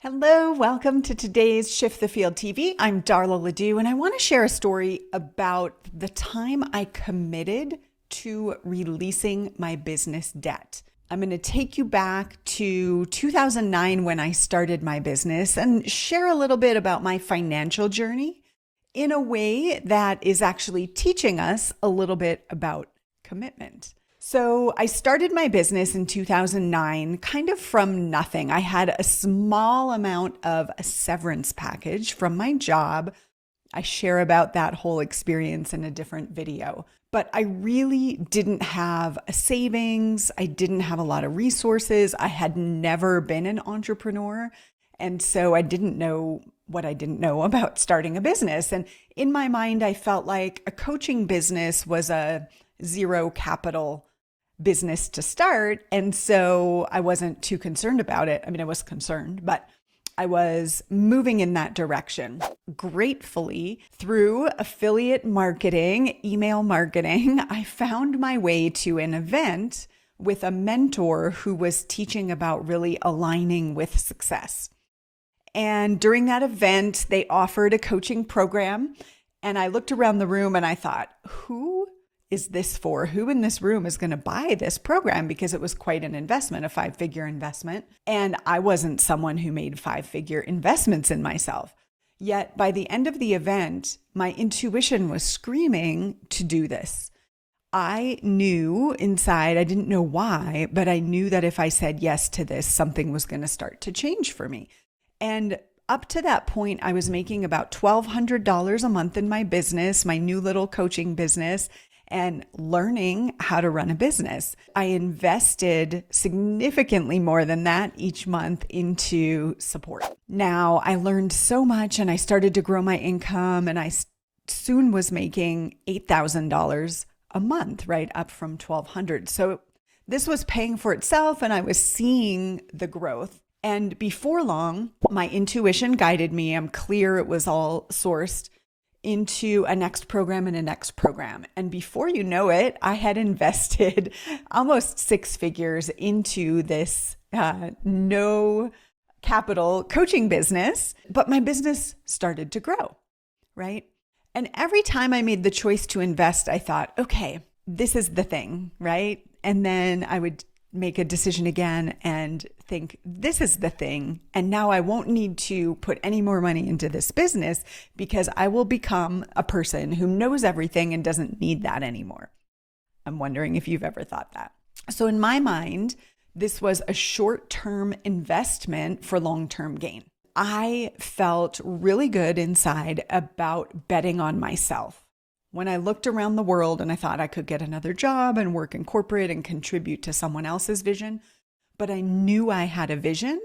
Hello, welcome to today's Shift the Field TV. I'm Darla LeDoux, and I want to share a story about the time I committed to releasing my business debt. I'm going to take you back to 2009 when I started my business and share a little bit about my financial journey in a way that is actually teaching us a little bit about commitment. So I started my business in 2009, kind of from nothing. I had a small amount of a severance package from my job. I share about that whole experience in a different video. But I really didn't have a savings. I didn't have a lot of resources. I had never been an entrepreneur. And so I didn't know what I didn't know about starting a business. And in my mind, I felt like a coaching business was a zero capital business to start. And so I wasn't too concerned about it. I mean, I was concerned, but I was moving in that direction. Gratefully, through affiliate marketing, email marketing, I found my way to an event with a mentor who was teaching about really aligning with success. And during that event, they offered a coaching program. And I looked around the room and I thought, who is this for? Who in this room is going to buy this program? Because it was quite an investment, a 5-figure investment. And I wasn't someone who made 5-figure investments in myself. Yet by the end of the event, my intuition was screaming to do this. I knew inside, I didn't know why, but I knew that if I said yes to this, something was going to start to change for me. And up to that point, I was making about $1,200 a month in my business, my new little coaching business, and learning how to run a business. I invested significantly more than that each month into support. Now, I learned so much and I started to grow my income, and I soon was making $8,000 a month, right up from $1,200. So this was paying for itself and I was seeing the growth. And before long, my intuition guided me. I'm clear it was all sourced into a next program and a next program. And before you know it, I had invested almost 6 figures into this no capital coaching business, but my business started to grow, right? And every time I made the choice to invest, I thought, okay, this is the thing, right? And then I would make a decision again and think, this is the thing. And now I won't need to put any more money into this business because I will become a person who knows everything and doesn't need that anymore. I'm wondering if you've ever thought that. So in my mind, this was a short-term investment for long-term gain. I felt really good inside about betting on myself. When I looked around the world and I thought I could get another job and work in corporate and contribute to someone else's vision, but I knew I had a vision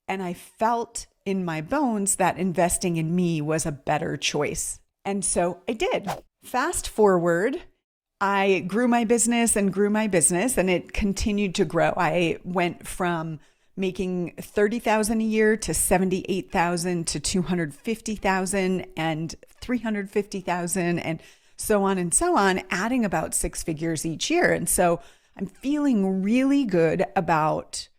and I felt in my bones that investing in me was a better choice. And so I did. Fast forward, I grew my business and it continued to grow. I went from making $30,000 a year to $78,000 to $250,000 and $350,000 and so on, adding about 6 figures each year. And so I'm feeling really good about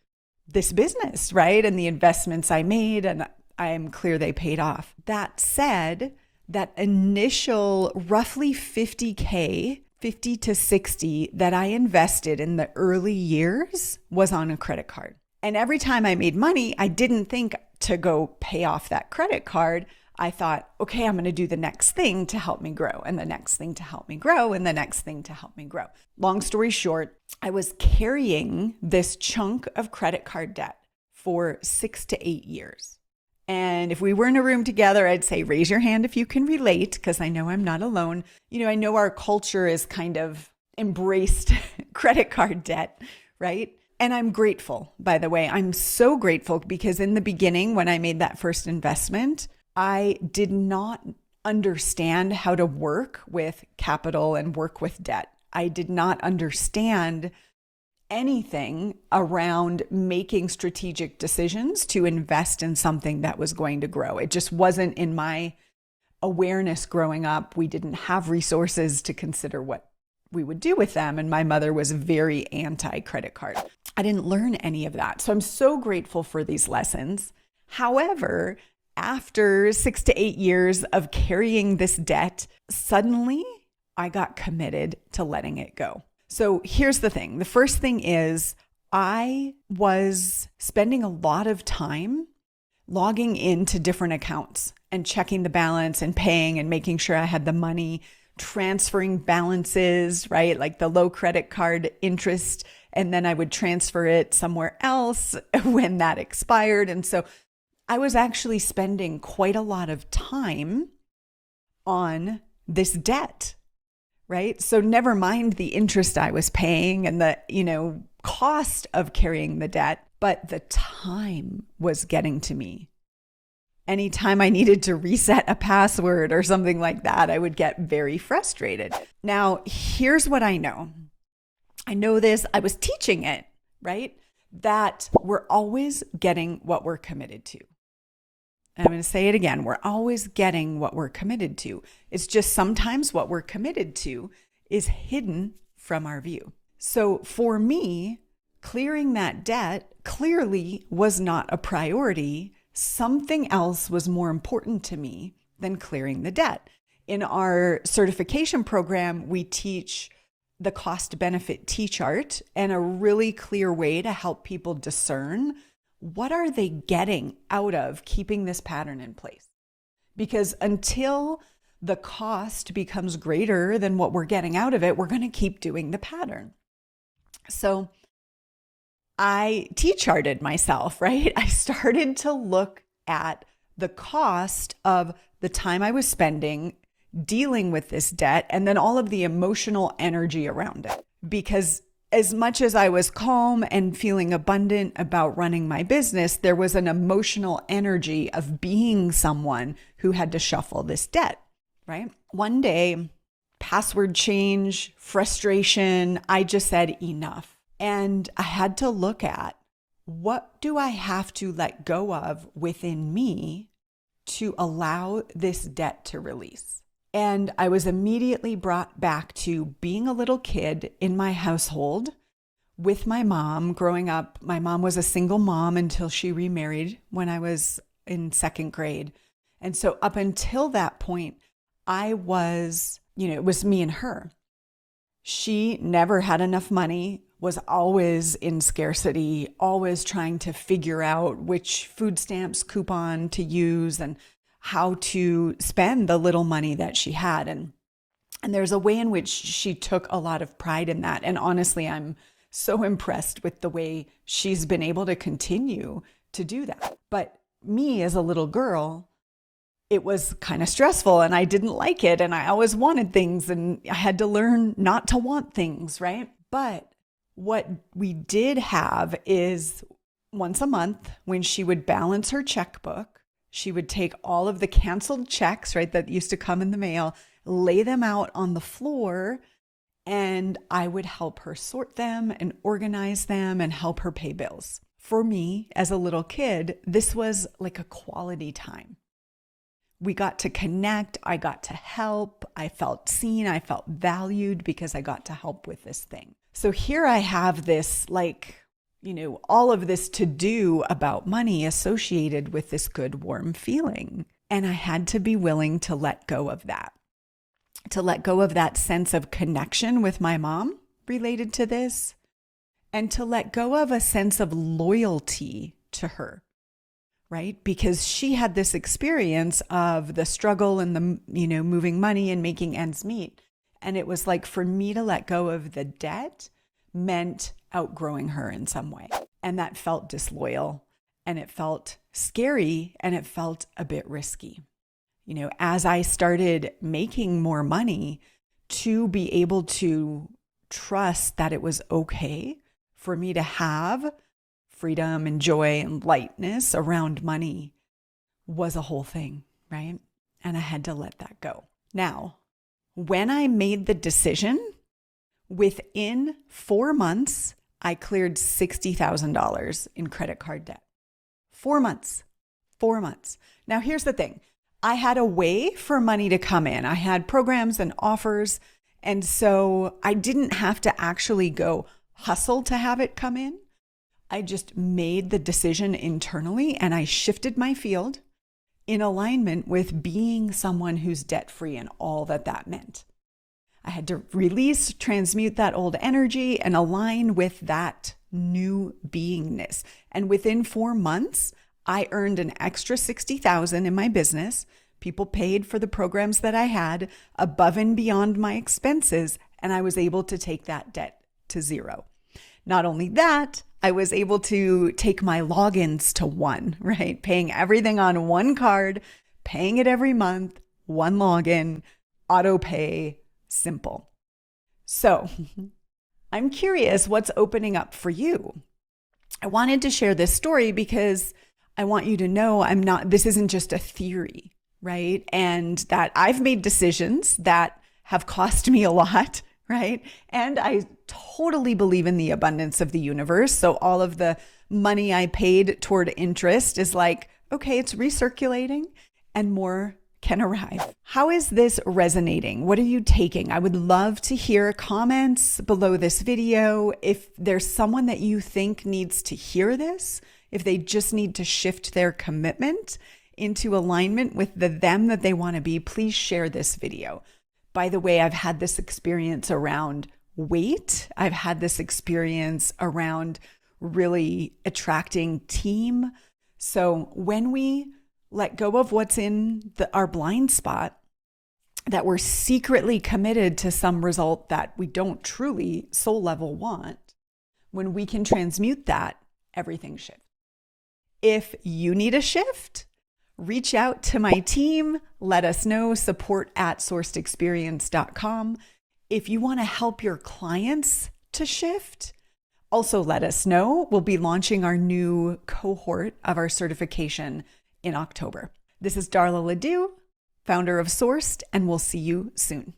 this business, right? And the investments I made, and I'm clear they paid off. That said, that initial roughly 50K, 50 to 60 that I invested in the early years was on a credit card. And every time I made money, I didn't think to go pay off that credit card. I thought, okay, I'm going to do the next thing to help me grow, and the next thing to help me grow, and the next thing to help me grow. Long story short, I was carrying this chunk of credit card debt for 6 to 8 years. And if we were in a room together, I'd say, raise your hand if you can relate, because I know I'm not alone. You know, I know our culture is kind of embraced credit card debt, right? And I'm grateful, by the way. I'm so grateful because in the beginning, when I made that first investment, I did not understand how to work with capital and work with debt. I did not understand anything around making strategic decisions to invest in something that was going to grow. It just wasn't in my awareness growing up. We didn't have resources to consider what we would do with them. And my mother was very anti-credit card. I didn't learn any of that. So I'm so grateful for these lessons. However, after 6 to 8 years of carrying this debt, suddenly I got committed to letting it go. So here's the thing. The first thing is I was spending a lot of time logging into different accounts and checking the balance and paying and making sure I had the money, transferring balances, right? Like the low credit card interest. And then I would transfer it somewhere else when that expired. And so I was actually spending quite a lot of time on this debt, right? So never mind the interest I was paying and the, cost of carrying the debt, but the time was getting to me. Anytime I needed to reset a password or something like that, I would get very frustrated. Now, here's what I know. I know this, I was teaching it, right? That we're always getting what we're committed to. And I'm going to say it again. We're always getting what we're committed to. It's just sometimes what we're committed to is hidden from our view. So for me, clearing that debt clearly was not a priority. Something else was more important to me than clearing the debt. In our certification program, we teach the cost benefit T-chart and a really clear way to help people discern what are they getting out of keeping this pattern in place. Because until the cost becomes greater than what we're getting out of it, we're going to keep doing the pattern. So I T-charted myself, right? I started to look at the cost of the time I was spending dealing with this debt and then all of the emotional energy around it. Because as much as I was calm and feeling abundant about running my business, there was an emotional energy of being someone who had to shuffle this debt, right? One day, password change, frustration, I just said enough. And I had to look at what do I have to let go of within me to allow this debt to release. And I was immediately brought back to being a little kid in my household with my mom. Growing up, my mom was a single mom until she remarried when I was in second grade. And so up until that point, I was, it was me and her. She never had enough money, was always in scarcity, always trying to figure out which food stamps coupon to use and how to spend the little money that she had. And there's a way in which she took a lot of pride in that. And honestly, I'm so impressed with the way she's been able to continue to do that. But me as a little girl, it was kind of stressful and I didn't like it. And I always wanted things and I had to learn not to want things, right? But what we did have is once a month when she would balance her checkbook, she would take all of the canceled checks, right, that used to come in the mail, lay them out on the floor, and I would help her sort them and organize them and help her pay bills. For me, as a little kid, this was like a quality time. We got to connect. I got to help. I felt seen. I felt valued because I got to help with this thing. So here I have this all of this to do about money associated with this good, warm feeling. And I had to be willing to let go of that, sense of connection with my mom related to this, and to let go of a sense of loyalty to her, right? Because she had this experience of the struggle and the, moving money and making ends meet. And it was like for me to let go of the debt meant outgrowing her in some way. And that felt disloyal and it felt scary and it felt a bit risky. As I started making more money, to be able to trust that it was okay for me to have freedom and joy and lightness around money was a whole thing, right? And I had to let that go. Now, when I made the decision, within 4 months, I cleared $60,000 in credit card debt. 4 months. Now, here's the thing. I had a way for money to come in. I had programs and offers. And so I didn't have to actually go hustle to have it come in. I just made the decision internally and I shifted my field in alignment with being someone who's debt-free and all that that meant. I had to release, transmute that old energy and align with that new beingness. And within 4 months, I earned an extra $60,000 in my business. People paid for the programs that I had above and beyond my expenses, and I was able to take that debt to zero. Not only that, I was able to take my logins to one, right? Paying everything on one card, paying it every month, one login, auto pay, simple. So I'm curious what's opening up for you. I wanted to share this story because I want you to know this isn't just a theory, right? And that I've made decisions that have cost me a lot, right? And I totally believe in the abundance of the universe. So all of the money I paid toward interest is like, okay, it's recirculating and more can arrive. How is this resonating? What are you taking? I would love to hear comments below this video. If there's someone that you think needs to hear this, if they just need to shift their commitment into alignment with the them that they want to be, please share this video. By the way, I've had this experience around weight. I've had this experience around really attracting team. So when we let go of what's in our blind spot, that we're secretly committed to some result that we don't truly soul level want, when we can transmute that, everything shifts. If you need a shift, reach out to my team. Let us know, support@sourcedexperience.com. If you want to help your clients to shift, also let us know. We'll be launching our new cohort of our certification in October. This is Darla LeDoux, founder of Sourced, and we'll see you soon.